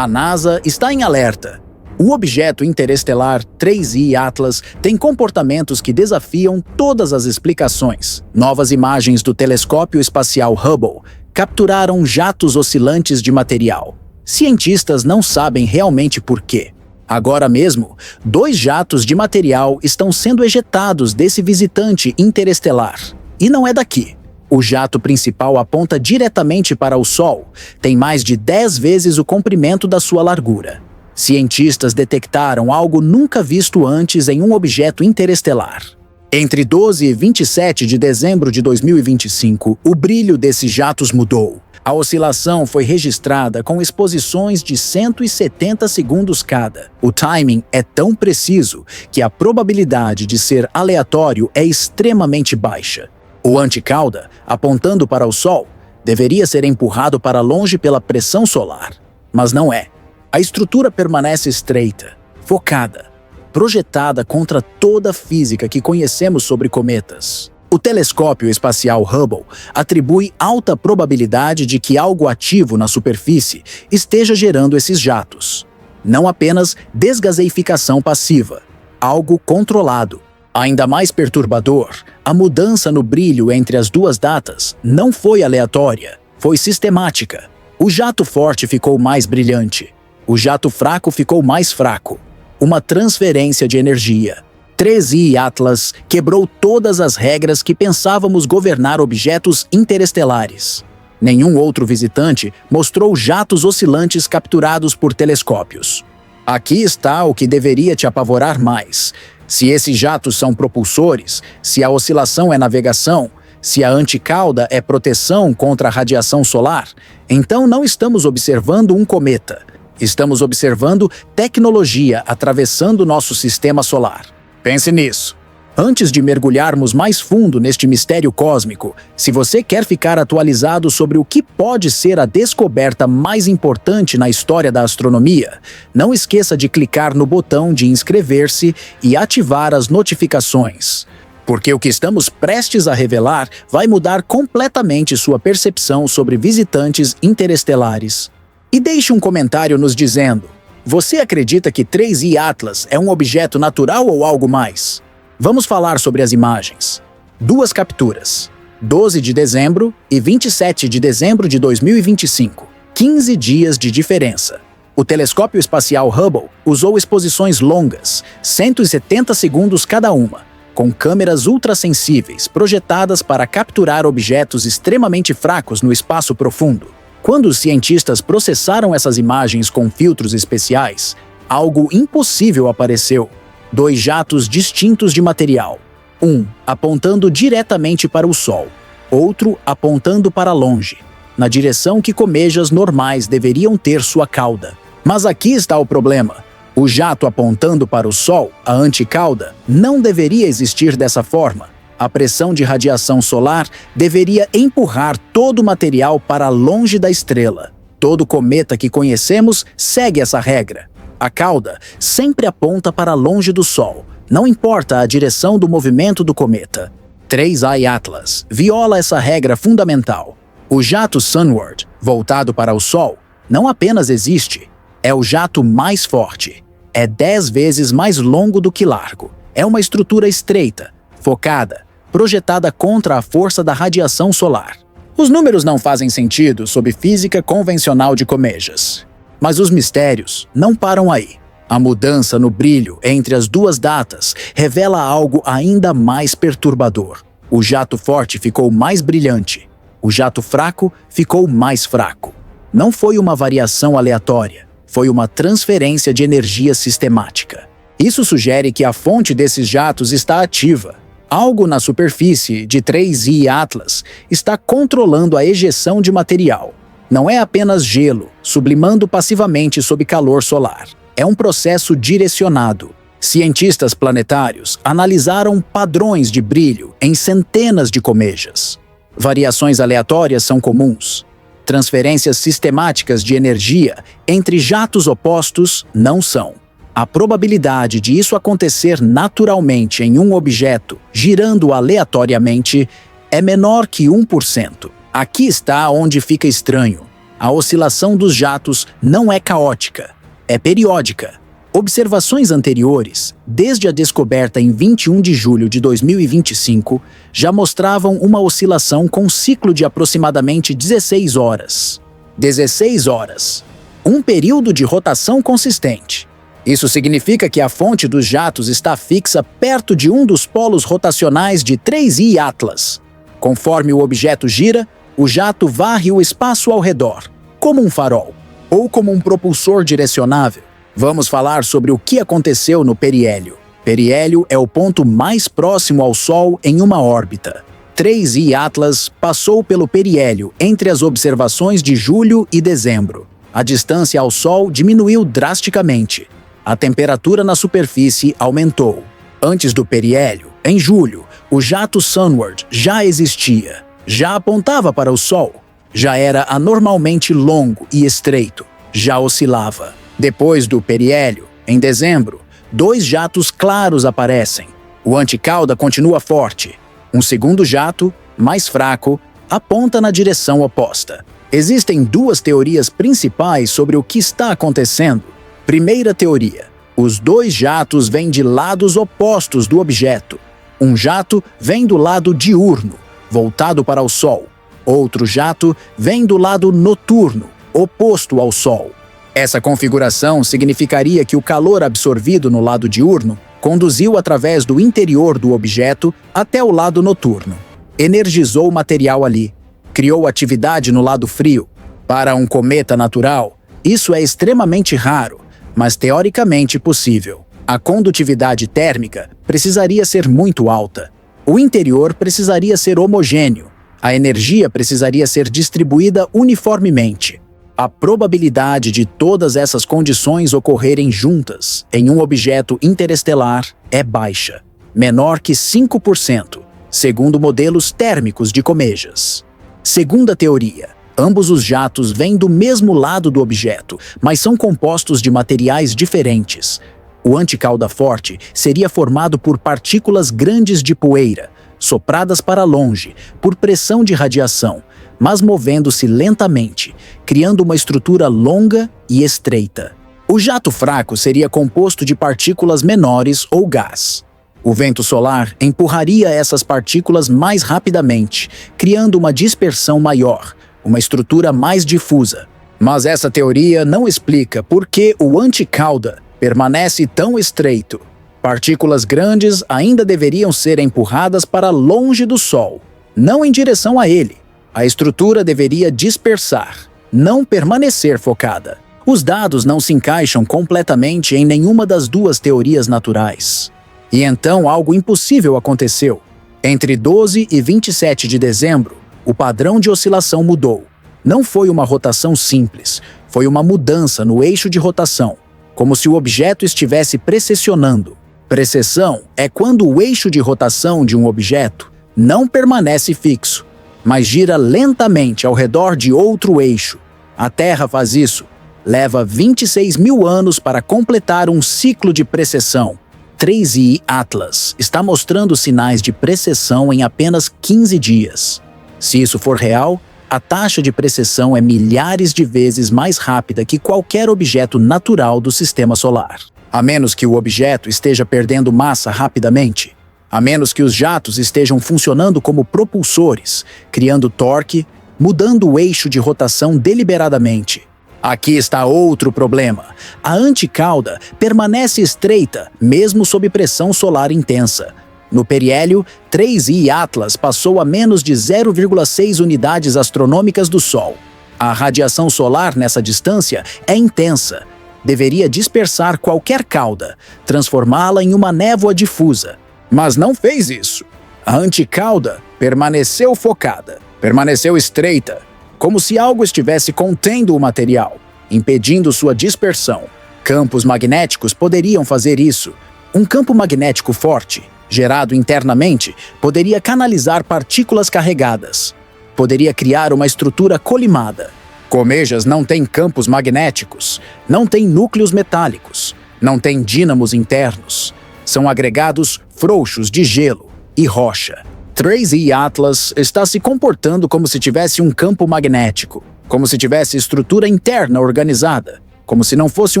A NASA está em alerta. O objeto interestelar 3I Atlas tem comportamentos que desafiam todas as explicações. Novas imagens do telescópio espacial Hubble capturaram jatos oscilantes de material. Cientistas não sabem realmente por quê. Agora mesmo, 2 jatos de material estão sendo ejetados desse visitante interestelar. E não é daqui. O jato principal aponta diretamente para o Sol, tem mais de 10 vezes o comprimento da sua largura. Cientistas detectaram algo nunca visto antes em um objeto interestelar. Entre 12 e 27 de dezembro de 2025, o brilho desses jatos mudou. A oscilação foi registrada com exposições de 170 segundos cada. O timing é tão preciso que a probabilidade de ser aleatório é extremamente baixa. O anticauda, apontando para o Sol, deveria ser empurrado para longe pela pressão solar. Mas não é. A estrutura permanece estreita, focada, projetada contra toda a física que conhecemos sobre cometas. O telescópio espacial Hubble atribui alta probabilidade de que algo ativo na superfície esteja gerando esses jatos. Não apenas desgaseificação passiva, algo controlado. Ainda mais perturbador, a mudança no brilho entre as 2 datas não foi aleatória, foi sistemática. O jato forte ficou mais brilhante. O jato fraco ficou mais fraco. Uma transferência de energia. 3I Atlas quebrou todas as regras que pensávamos governar objetos interestelares. Nenhum outro visitante mostrou jatos oscilantes capturados por telescópios. Aqui está o que deveria te apavorar mais. Se esses jatos são propulsores, se a oscilação é navegação, se a anticauda é proteção contra a radiação solar, então não estamos observando um cometa. Estamos observando tecnologia atravessando nosso sistema solar. Pense nisso. Antes de mergulharmos mais fundo neste mistério cósmico, se você quer ficar atualizado sobre o que pode ser a descoberta mais importante na história da astronomia, não esqueça de clicar no botão de inscrever-se e ativar as notificações. Porque o que estamos prestes a revelar vai mudar completamente sua percepção sobre visitantes interestelares. E deixe um comentário nos dizendo: você acredita que 3I Atlas é um objeto natural ou algo mais? Vamos falar sobre as imagens. 2 capturas, 12 de dezembro e 27 de dezembro de 2025, 15 dias de diferença. O telescópio espacial Hubble usou exposições longas, 170 segundos cada uma, com câmeras ultrassensíveis projetadas para capturar objetos extremamente fracos no espaço profundo. Quando os cientistas processaram essas imagens com filtros especiais, algo impossível apareceu. 2 jatos distintos de material. Um apontando diretamente para o Sol, outro apontando para longe, na direção que cometas normais deveriam ter sua cauda. Mas aqui está o problema. O jato apontando para o Sol, a anticauda, não deveria existir dessa forma. A pressão de radiação solar deveria empurrar todo o material para longe da estrela. Todo cometa que conhecemos segue essa regra. A cauda sempre aponta para longe do Sol, não importa a direção do movimento do cometa. 3I Atlas viola essa regra fundamental. O jato Sunward, voltado para o Sol, não apenas existe, é o jato mais forte. É 10 vezes mais longo do que largo. É uma estrutura estreita, focada, projetada contra a força da radiação solar. Os números não fazem sentido sob física convencional de cometas. Mas os mistérios não param aí. A mudança no brilho entre as 2 datas revela algo ainda mais perturbador. O jato forte ficou mais brilhante. O jato fraco ficou mais fraco. Não foi uma variação aleatória, foi uma transferência de energia sistemática. Isso sugere que a fonte desses jatos está ativa. Algo na superfície de 3I Atlas está controlando a ejeção de material. Não é apenas gelo, sublimando passivamente sob calor solar. É um processo direcionado. Cientistas planetários analisaram padrões de brilho em centenas de cometas. Variações aleatórias são comuns. Transferências sistemáticas de energia entre jatos opostos não são. A probabilidade de isso acontecer naturalmente em um objeto, girando aleatoriamente, é menor que 1%. Aqui está onde fica estranho. A oscilação dos jatos não é caótica, é periódica. Observações anteriores, desde a descoberta em 21 de julho de 2025, já mostravam uma oscilação com um ciclo de aproximadamente 16 horas. 16 horas. Um período de rotação consistente. Isso significa que a fonte dos jatos está fixa perto de um dos polos rotacionais de 3I Atlas. Conforme o objeto gira, o jato varre o espaço ao redor, como um farol, ou como um propulsor direcionável. Vamos falar sobre o que aconteceu no periélio. Periélio é o ponto mais próximo ao Sol em uma órbita. 3I Atlas passou pelo periélio entre as observações de julho e dezembro. A distância ao Sol diminuiu drasticamente. A temperatura na superfície aumentou. Antes do periélio, em julho, o jato Sunward já existia. Já apontava para o Sol. Já era anormalmente longo e estreito. Já oscilava. Depois do periélio, em dezembro, 2 jatos claros aparecem. O anticauda continua forte. Um segundo jato, mais fraco, aponta na direção oposta. Existem 2 teorias principais sobre o que está acontecendo. Primeira teoria: os 2 jatos vêm de lados opostos do objeto. Um jato vem do lado diurno, voltado para o Sol. Outro jato vem do lado noturno, oposto ao Sol. Essa configuração significaria que o calor absorvido no lado diurno conduziu através do interior do objeto até o lado noturno. Energizou o material ali. Criou atividade no lado frio. Para um cometa natural, isso é extremamente raro, mas teoricamente possível. A condutividade térmica precisaria ser muito alta. O interior precisaria ser homogêneo. A energia precisaria ser distribuída uniformemente. A probabilidade de todas essas condições ocorrerem juntas em um objeto interestelar é baixa, menor que 5%, segundo modelos térmicos de Comejas. Segunda teoria: ambos os jatos vêm do mesmo lado do objeto, mas são compostos de materiais diferentes. O anticauda forte seria formado por partículas grandes de poeira, sopradas para longe por pressão de radiação, mas movendo-se lentamente, criando uma estrutura longa e estreita. O jato fraco seria composto de partículas menores ou gás. O vento solar empurraria essas partículas mais rapidamente, criando uma dispersão maior, uma estrutura mais difusa. Mas essa teoria não explica por que o anticauda permanece tão estreito. Partículas grandes ainda deveriam ser empurradas para longe do Sol, não em direção a ele. A estrutura deveria dispersar, não permanecer focada. Os dados não se encaixam completamente em nenhuma das 2 teorias naturais. E então algo impossível aconteceu. Entre 12 e 27 de dezembro, o padrão de oscilação mudou. Não foi uma rotação simples, foi uma mudança no eixo de rotação, como se o objeto estivesse precessionando. Precessão é quando o eixo de rotação de um objeto não permanece fixo, mas gira lentamente ao redor de outro eixo. A Terra faz isso. Leva 26 mil anos para completar um ciclo de precessão. 3I Atlas está mostrando sinais de precessão em apenas 15 dias. Se isso for real, a taxa de precessão é milhares de vezes mais rápida que qualquer objeto natural do sistema solar. A menos que o objeto esteja perdendo massa rapidamente, a menos que os jatos estejam funcionando como propulsores, criando torque, mudando o eixo de rotação deliberadamente. Aqui está outro problema. A anticauda permanece estreita, mesmo sob pressão solar intensa. No periélio, 3I Atlas passou a menos de 0,6 unidades astronômicas do Sol. A radiação solar nessa distância é intensa. Deveria dispersar qualquer cauda, transformá-la em uma névoa difusa. Mas não fez isso. A anticauda permaneceu focada, permaneceu estreita, como se algo estivesse contendo o material, impedindo sua dispersão. Campos magnéticos poderiam fazer isso. Um campo magnético forte, gerado internamente, poderia canalizar partículas carregadas. Poderia criar uma estrutura colimada. Comejas não têm campos magnéticos, não têm núcleos metálicos, não têm dínamos internos. São agregados frouxos de gelo e rocha. 3I Atlas está se comportando como se tivesse um campo magnético. como se tivesse estrutura interna organizada, como se não fosse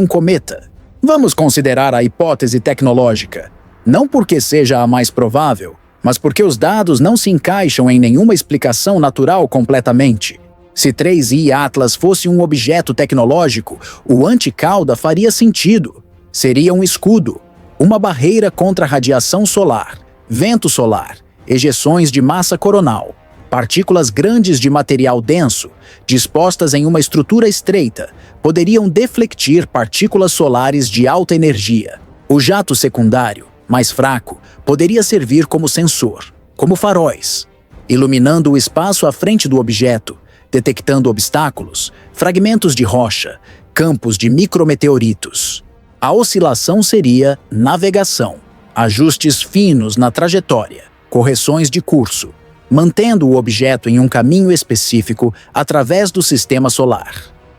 um cometa. Vamos considerar a hipótese tecnológica, não porque seja a mais provável, mas porque os dados não se encaixam em nenhuma explicação natural completamente. Se 3I Atlas fosse um objeto tecnológico, o anticauda faria sentido. Seria um escudo, uma barreira contra radiação solar, vento solar, ejeções de massa coronal, partículas grandes de material denso, dispostas em uma estrutura estreita, poderiam deflectir partículas solares de alta energia. O jato secundário, mais fraco, poderia servir como sensor, como faróis, iluminando o espaço à frente do objeto, detectando obstáculos, fragmentos de rocha, campos de micrometeoritos. A oscilação seria navegação, ajustes finos na trajetória, correções de curso, mantendo o objeto em um caminho específico através do sistema solar.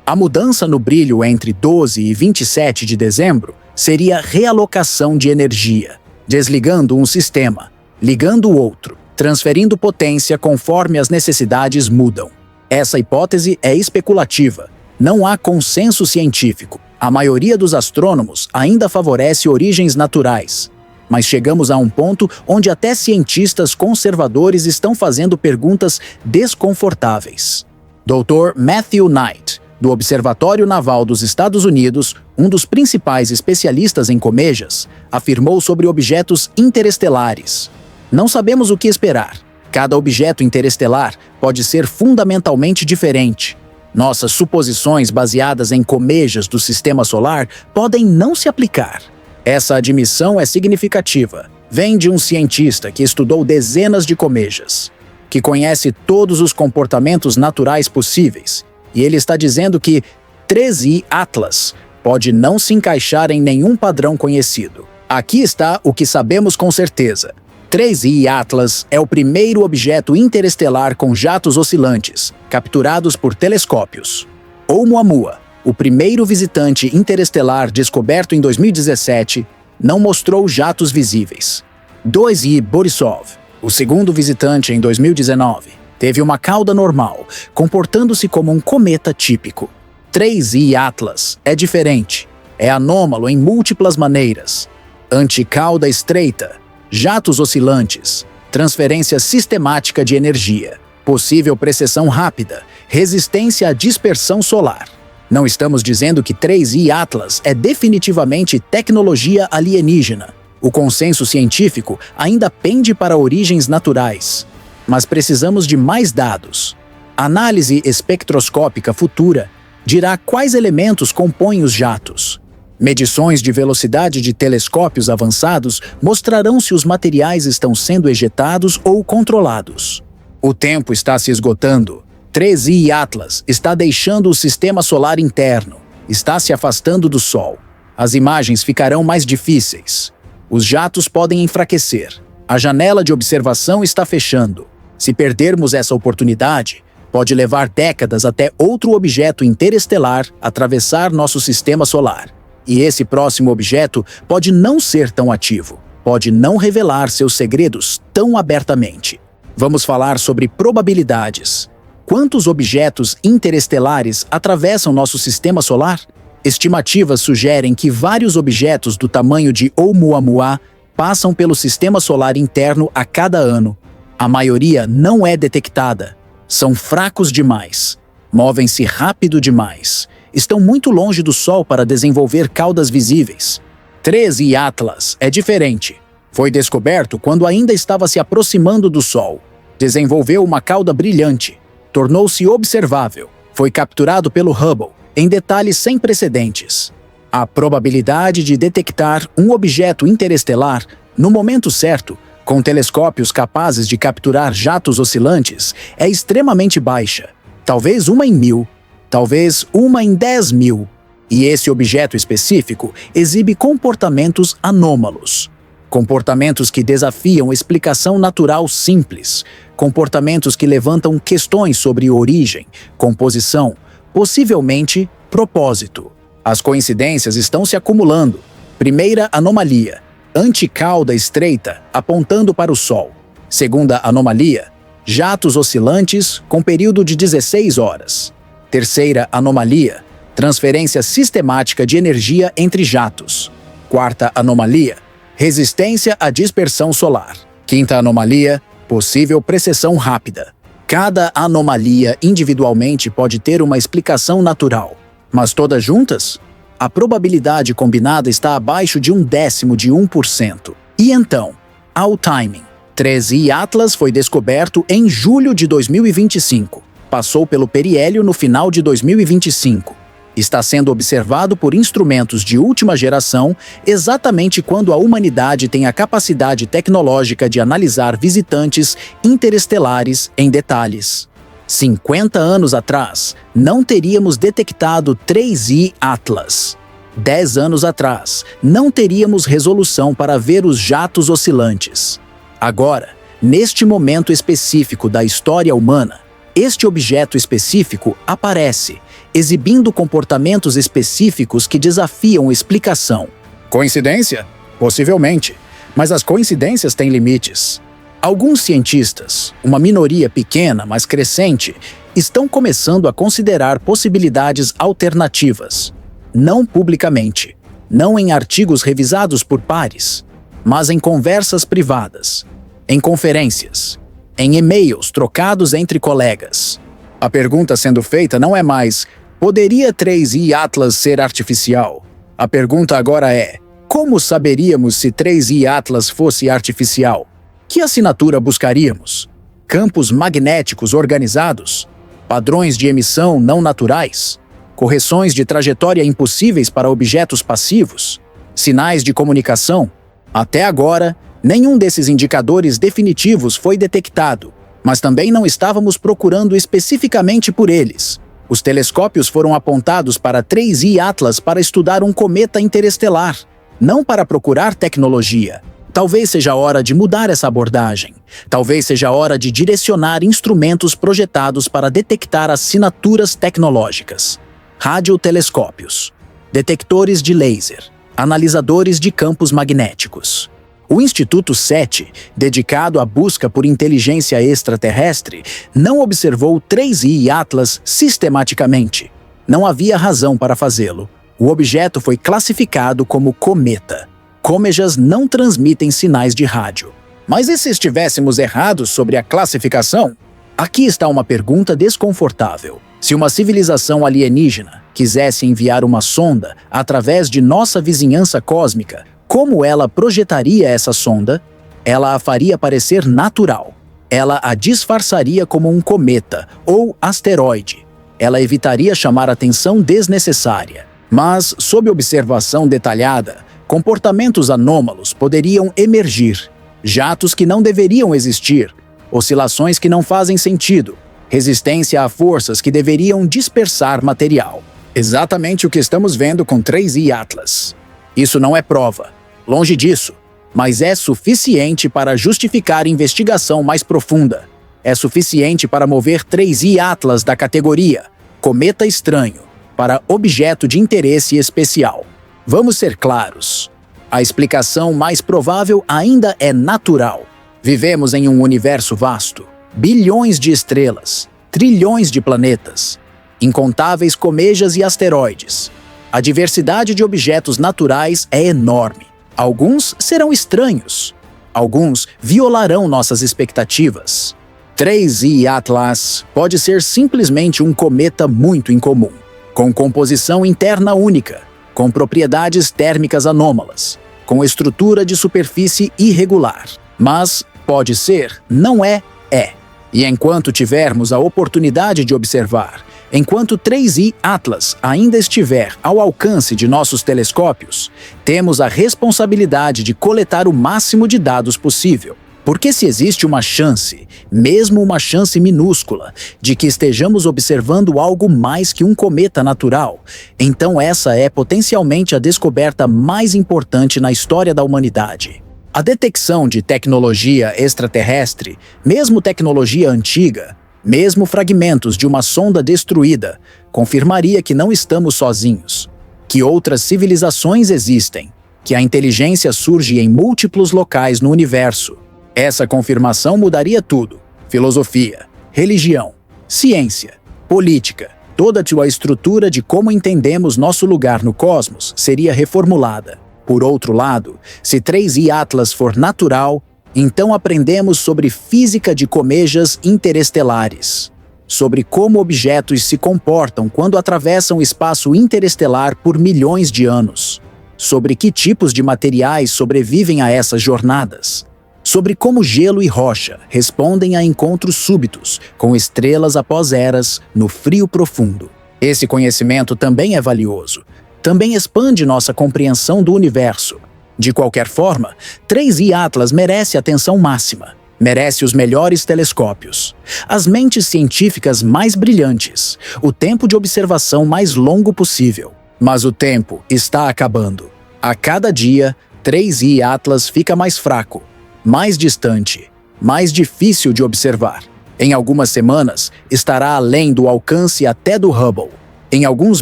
A mudança no brilho entre 12 e 27 de dezembro seria realocação de energia, desligando um sistema, ligando o outro, transferindo potência conforme as necessidades mudam. Essa hipótese é especulativa. Não há consenso científico. A maioria dos astrônomos ainda favorece origens naturais. Mas chegamos a um ponto onde até cientistas conservadores estão fazendo perguntas desconfortáveis. Dr. Matthew Knight, do Observatório Naval dos Estados Unidos, um dos principais especialistas em comejas, afirmou sobre objetos interestelares. Não sabemos o que esperar. Cada objeto interestelar pode ser fundamentalmente diferente. Nossas suposições baseadas em comejas do sistema solar podem não se aplicar. Essa admissão é significativa. Vem de um cientista que estudou dezenas de comejas, que conhece todos os comportamentos naturais possíveis, e ele está dizendo que 3I Atlas pode não se encaixar em nenhum padrão conhecido. Aqui está o que sabemos com certeza. 3I Atlas é o primeiro objeto interestelar com jatos oscilantes, capturados por telescópios. Oumuamua, o primeiro visitante interestelar descoberto em 2017, não mostrou jatos visíveis. 2I Borisov, o segundo visitante em 2019, teve uma cauda normal, comportando-se como um cometa típico. 3I Atlas é diferente, é anômalo em múltiplas maneiras. Anticauda estreita, jatos oscilantes, transferência sistemática de energia, possível precessão rápida, resistência à dispersão solar. Não estamos dizendo que 3I Atlas é definitivamente tecnologia alienígena. O consenso científico ainda pende para origens naturais. Mas precisamos de mais dados. A análise espectroscópica futura dirá quais elementos compõem os jatos. Medições de velocidade de telescópios avançados mostrarão se os materiais estão sendo ejetados ou controlados. O tempo está se esgotando. 3I Atlas está deixando o sistema solar interno, está se afastando do Sol. As imagens ficarão mais difíceis. Os jatos podem enfraquecer. A janela de observação está fechando. Se perdermos essa oportunidade, pode levar décadas até outro objeto interestelar atravessar nosso sistema solar. E esse próximo objeto pode não ser tão ativo, pode não revelar seus segredos tão abertamente. Vamos falar sobre probabilidades. Quantos objetos interestelares atravessam nosso sistema solar? Estimativas sugerem que vários objetos do tamanho de Oumuamua passam pelo sistema solar interno a cada ano. A maioria não é detectada. São fracos demais. Movem-se rápido demais. Estão muito longe do Sol para desenvolver caudas visíveis. 3I Atlas é diferente. Foi descoberto quando ainda estava se aproximando do Sol. Desenvolveu uma cauda brilhante. Tornou-se observável. Foi capturado pelo Hubble, em detalhes sem precedentes. A probabilidade de detectar um objeto interestelar no momento certo, com telescópios capazes de capturar jatos oscilantes, é extremamente baixa. Talvez 1 em 1000, talvez 1 em 10.000. E esse objeto específico exibe comportamentos anômalos. Comportamentos que desafiam explicação natural simples. Comportamentos que levantam questões sobre origem, composição, possivelmente propósito. As coincidências estão se acumulando. Primeira anomalia: anticauda estreita apontando para o Sol. Segunda anomalia: jatos oscilantes com período de 16 horas. Terceira anomalia: transferência sistemática de energia entre jatos. Quarta anomalia: resistência à dispersão solar. Quinta anomalia: possível precessão rápida. Cada anomalia individualmente pode ter uma explicação natural, mas todas juntas? A probabilidade combinada está abaixo de 1/10%. E então, ao timing. 3I Atlas foi descoberto em julho de 2025. Passou pelo periélio no final de 2025. Está sendo observado por instrumentos de última geração exatamente quando a humanidade tem a capacidade tecnológica de analisar visitantes interestelares em detalhes. 50 anos atrás, não teríamos detectado 3I Atlas. 10 anos atrás, não teríamos resolução para ver os jatos oscilantes. Agora, neste momento específico da história humana, este objeto específico aparece, exibindo comportamentos específicos que desafiam explicação. Coincidência? Possivelmente, mas as coincidências têm limites. Alguns cientistas, uma minoria pequena, mas crescente, estão começando a considerar possibilidades alternativas. Não publicamente, não em artigos revisados por pares, mas em conversas privadas, em conferências, em e-mails trocados entre colegas. A pergunta sendo feita não é mais: poderia 3I Atlas ser artificial? A pergunta agora é: como saberíamos se 3I Atlas fosse artificial? Que assinatura buscaríamos? Campos magnéticos organizados? Padrões de emissão não naturais? Correções de trajetória impossíveis para objetos passivos? Sinais de comunicação? Até agora, nenhum desses indicadores definitivos foi detectado, mas também não estávamos procurando especificamente por eles. Os telescópios foram apontados para 3I Atlas para estudar um cometa interestelar, não para procurar tecnologia. Talvez seja a hora de mudar essa abordagem. Talvez seja a hora de direcionar instrumentos projetados para detectar assinaturas tecnológicas. Radiotelescópios, detectores de laser, analisadores de campos magnéticos. O Instituto SETI, dedicado à busca por inteligência extraterrestre, não observou 3I Atlas sistematicamente. Não havia razão para fazê-lo. O objeto foi classificado como cometa. Cômetas não transmitem sinais de rádio. Mas e se estivéssemos errados sobre a classificação? Aqui está uma pergunta desconfortável. Se uma civilização alienígena quisesse enviar uma sonda através de nossa vizinhança cósmica, como ela projetaria essa sonda? Ela a faria parecer natural. Ela a disfarçaria como um cometa ou asteroide. Ela evitaria chamar atenção desnecessária. Mas, sob observação detalhada, comportamentos anômalos poderiam emergir. Jatos que não deveriam existir. Oscilações que não fazem sentido. Resistência a forças que deveriam dispersar material. Exatamente o que estamos vendo com 3I Atlas. Isso não é prova. Longe disso. Mas é suficiente para justificar investigação mais profunda. É suficiente para mover 3I Atlas da categoria cometa estranho para objeto de interesse especial. Vamos ser claros. A explicação mais provável ainda é natural. Vivemos em um universo vasto. Bilhões de estrelas, trilhões de planetas, incontáveis cometas e asteroides. A diversidade de objetos naturais é enorme. Alguns serão estranhos. Alguns violarão nossas expectativas. 3I Atlas pode ser simplesmente um cometa muito incomum, com composição interna única, com propriedades térmicas anômalas, com estrutura de superfície irregular. Mas pode ser, não é, é. E enquanto tivermos a oportunidade de observar, enquanto 3I Atlas ainda estiver ao alcance de nossos telescópios, temos a responsabilidade de coletar o máximo de dados possível. Porque se existe uma chance, mesmo uma chance minúscula, de que estejamos observando algo mais que um cometa natural, então essa é potencialmente a descoberta mais importante na história da humanidade. A detecção de tecnologia extraterrestre, mesmo tecnologia antiga, mesmo fragmentos de uma sonda destruída, confirmaria que não estamos sozinhos, que outras civilizações existem, que a inteligência surge em múltiplos locais no universo. Essa confirmação mudaria tudo: filosofia, religião, ciência, política, Toda a estrutura de como entendemos nosso lugar no cosmos seria reformulada. Por outro lado, se 3i Atlas for natural, então aprendemos sobre física de comejas interestelares, sobre como objetos se comportam quando atravessam o espaço interestelar por milhões de anos, sobre que tipos de materiais sobrevivem a essas jornadas, sobre como gelo e rocha respondem a encontros súbitos com estrelas após eras no frio profundo. Esse conhecimento também é valioso, também expande nossa compreensão do universo. De qualquer forma, 3i Atlas merece atenção máxima, merece os melhores telescópios, as mentes científicas mais brilhantes, o tempo de observação mais longo possível. Mas o tempo está acabando. A cada dia, 3i Atlas fica mais fraco, mais distante, mais difícil de observar. Em algumas semanas, estará além do alcance até do Hubble. Em alguns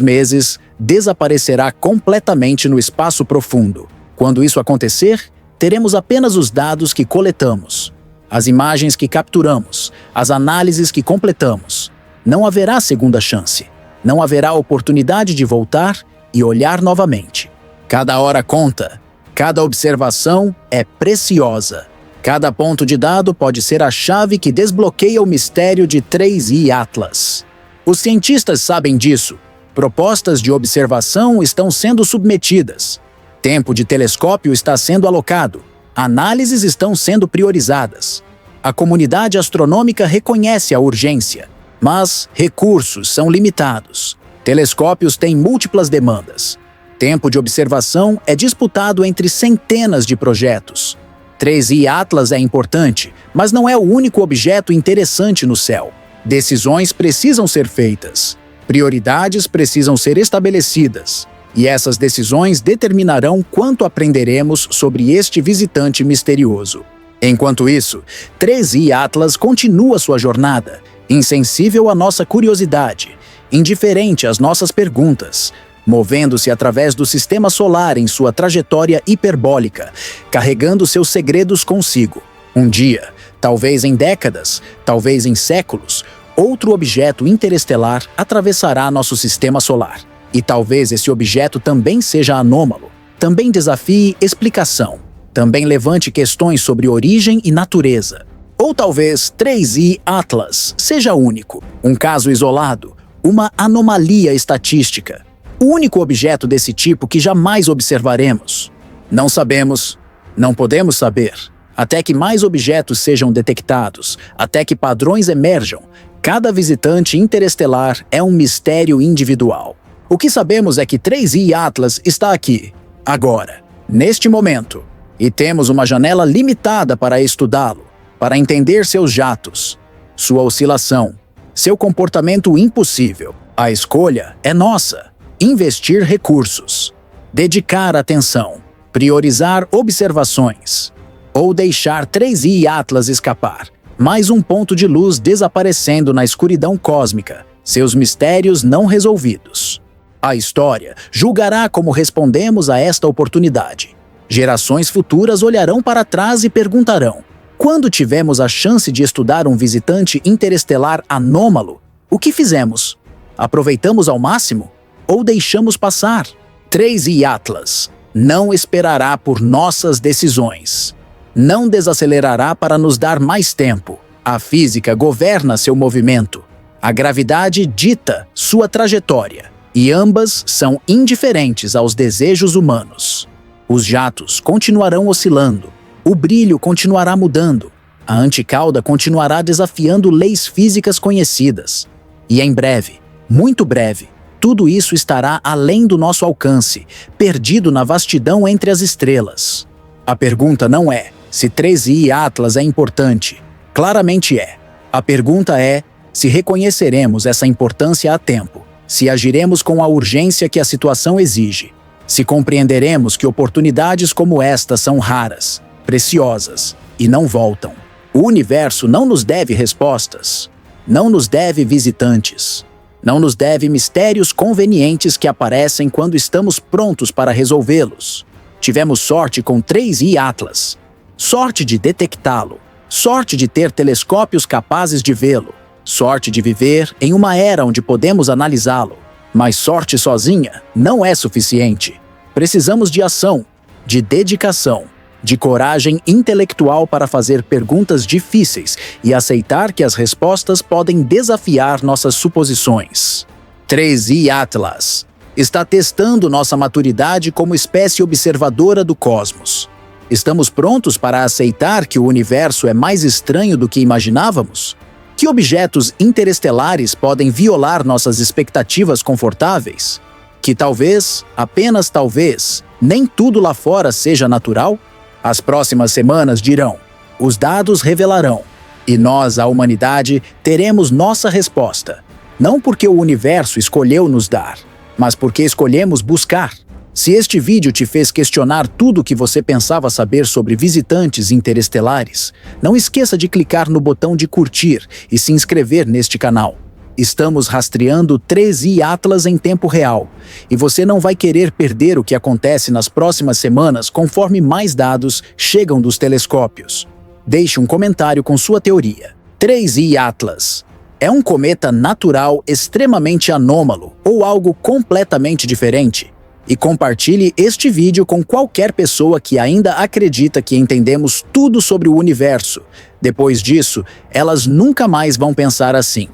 meses, desaparecerá completamente no espaço profundo. Quando isso acontecer, teremos apenas os dados que coletamos, as imagens que capturamos, as análises que completamos. Não haverá segunda chance. Não haverá oportunidade de voltar e olhar novamente. Cada hora conta. Cada observação é preciosa. Cada ponto de dado pode ser a chave que desbloqueia o mistério de 3i Atlas. Os cientistas sabem disso. Propostas de observação estão sendo submetidas. Tempo de telescópio está sendo alocado. Análises estão sendo priorizadas. A comunidade astronômica reconhece a urgência, mas recursos são limitados. Telescópios têm múltiplas demandas. Tempo de observação é disputado entre centenas de projetos. 3i Atlas é importante, mas não é o único objeto interessante no céu. Decisões precisam ser feitas. Prioridades precisam ser estabelecidas. E essas decisões determinarão quanto aprenderemos sobre este visitante misterioso. Enquanto isso, 3i Atlas continua sua jornada, insensível à nossa curiosidade, indiferente às nossas perguntas, movendo-se através do sistema solar em sua trajetória hiperbólica, carregando seus segredos consigo. Um dia, talvez em décadas, talvez em séculos, outro objeto interestelar atravessará nosso sistema solar. E talvez esse objeto também seja anômalo, também desafie explicação, também levante questões sobre origem e natureza. Ou talvez 3i Atlas seja único, um caso isolado, uma anomalia estatística, o único objeto desse tipo que jamais observaremos. Não sabemos, não podemos saber, até que mais objetos sejam detectados, até que padrões emerjam. Cada visitante interestelar é um mistério individual. O que sabemos é que 3i Atlas está aqui, agora, neste momento, e temos uma janela limitada para estudá-lo, para entender seus jatos, sua oscilação, seu comportamento impossível. A escolha é nossa: investir recursos, dedicar atenção, priorizar observações, ou deixar 3i Atlas escapar, mais um ponto de luz desaparecendo na escuridão cósmica, seus mistérios não resolvidos. A história julgará como respondemos a esta oportunidade. Gerações futuras olharão para trás e perguntarão: quando tivemos a chance de estudar um visitante interestelar anômalo, o que fizemos? Aproveitamos ao máximo? Ou deixamos passar? 3i Atlas não esperará por nossas decisões. Não desacelerará para nos dar mais tempo. A física governa seu movimento. A gravidade dita sua trajetória. E ambas são indiferentes aos desejos humanos. Os jatos continuarão oscilando, o brilho continuará mudando, a anticauda continuará desafiando leis físicas conhecidas. E em breve, muito breve, tudo isso estará além do nosso alcance, perdido na vastidão entre as estrelas. A pergunta não é se 3i Atlas é importante. Claramente é. A pergunta é se reconheceremos essa importância a tempo. Se agiremos com a urgência que a situação exige, se compreenderemos que oportunidades como esta são raras, preciosas e não voltam. O universo não nos deve respostas, não nos deve visitantes, não nos deve mistérios convenientes que aparecem quando estamos prontos para resolvê-los. Tivemos sorte com 3i Atlas, sorte de detectá-lo, sorte de ter telescópios capazes de vê-lo, Sorte de viver em uma era onde podemos analisá-lo. Mas sorte sozinha não é suficiente. Precisamos de ação, de dedicação, de coragem intelectual para fazer perguntas difíceis e aceitar que as respostas podem desafiar nossas suposições. 3i Atlas está testando nossa maturidade como espécie observadora do cosmos. Estamos prontos para aceitar que o universo é mais estranho do que imaginávamos? Que objetos interestelares podem violar nossas expectativas confortáveis? Que talvez, apenas talvez, nem tudo lá fora seja natural? As próximas semanas dirão, os dados revelarão, e nós, a humanidade, teremos nossa resposta. Não porque o universo escolheu nos dar, mas porque escolhemos buscar. Se este vídeo te fez questionar tudo o que você pensava saber sobre visitantes interestelares, não esqueça de clicar no botão de curtir e se inscrever neste canal. Estamos rastreando 3i Atlas em tempo real, e você não vai querer perder o que acontece nas próximas semanas conforme mais dados chegam dos telescópios. Deixe um comentário com sua teoria. 3i Atlas é um cometa natural extremamente anômalo ou algo completamente diferente? E compartilhe este vídeo com qualquer pessoa que ainda acredita que entendemos tudo sobre o universo. Depois disso, elas nunca mais vão pensar assim.